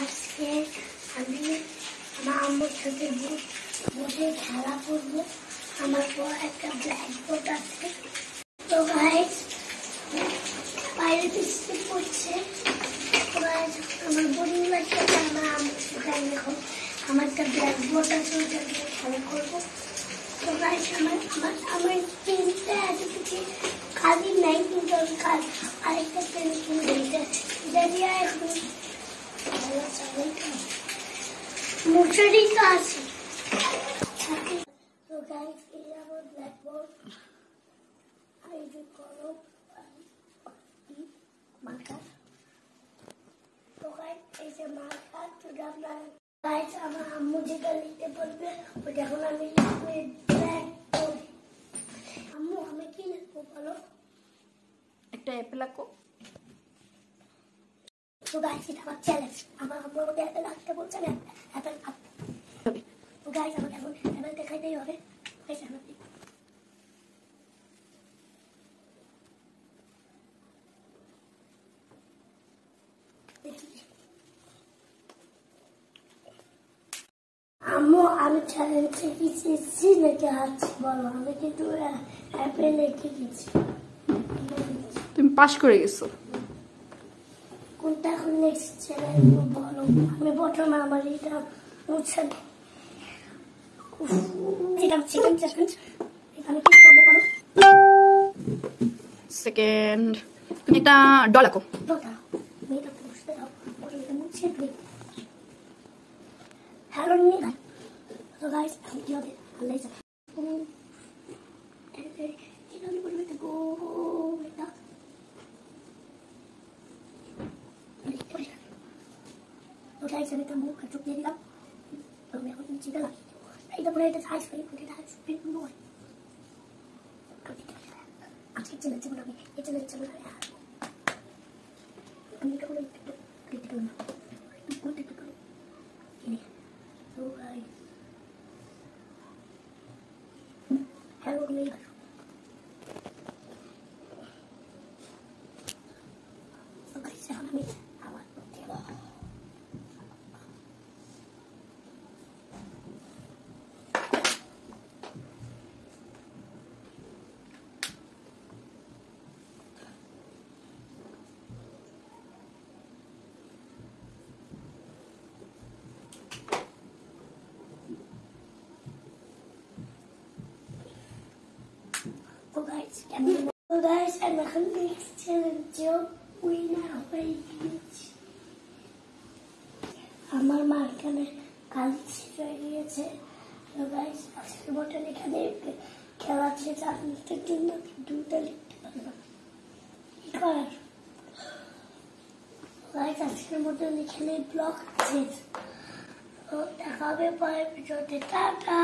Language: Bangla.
আজকে আমি আমার আম্মুর সাথে বসে খেলা করবো। আমার পর একটা ব্ল্যাকবোর্ড আছে। তো গাইস বাইরে বৃষ্টি পড়ছে। আমার বোরিং লাগছে, আমার আম্মুর সাথে এখন আমার একটা ব্ল্যাকবোর্ড আছে, ওটা দিয়ে খেলা করবো। তো গাইস আমার পেনটা আছে কিছু কাজই নাই, কিন্তু আমি আরেকটা পেন কিনবো। এটা দিয়ে এখন মশারি তো আছে। তো গাইস এই আমার ব্ল্যাকবোর্ড, এই যে কলম মার্কার। তো গাইস এই যে মার্কার, তো আপনার গাইস আমার আম্মু যেটা লিখতে বলবে ওটা এখন আমি লিখবো ব্ল্যাকবোর্ড। আম্মু আমি কি লিখবো বলো? একটা অ্যাপেল আঁকো। তো গাইস এটা আমার চ্যালেঞ্জ। আমার আম্মু আমাকে অ্যাপেল আঁকতে বলছে, না অ্যাপেল আঁকতে হবে। তো গাইস আমাকে এখন অ্যাপেল দেখাইতেই হবে। গাইস আমার আম্মু আমি চ্যালেঞ্জে জিতেছি নাকি হারছি বলো? আমি কিন্তু অ্যাপেল লিখে দিচ্ছি। তুমি পাস করে গেছো। কোনটা এখন নেক্সট চ্যালেঞ্জ বলো? আমি প্রথমে আমার এটা মুছে এটা সেকেন্ড চ্যালেঞ্জ। এখানে কি করবো বলো? সেকেন্ড তুমি একটা ডল আঁকো। আমি এটা বসতে দাও, এটা মুছে দিই। হ্যালো নিয়ে গাই। তো গাইস এখন কি হবে আল্লাহ জানে। এটা আমি বলবো এটা গো এটা তো গাইস আমি তো মুখ চোখ দিয়ে দিলাম। তো আমি এখন চিন্তা লাগি এটা পরে এটা সাইজ করে এটা স্পিড নয়। আজকে চ্যালেঞ্জ যেমন আমি এই চ্যালেঞ্জ যেমন আমি এটা বলে ক্লিক করলাম একটু করতে করতে তো গাইস হ্যালো নিয়ে আসো। তো গাইস এখন আমি আমার তো গাইস আমি এখন নেক্সট চ্যালেঞ্জে উইনার হয়ে গিয়েছি। আমার মাঝখানে কালি ছিঁড়ে গিয়েছে। তো গাইস আজকের মতন এখানে খেলা আছে 4 মিনিটের জন্য, দুটা লিখতে পারলাম কি করার। গাইস আজকের মতন এখানে ব্লগ শেষ। তো দেখা হবে পরের ভিডিওতে। টাটা।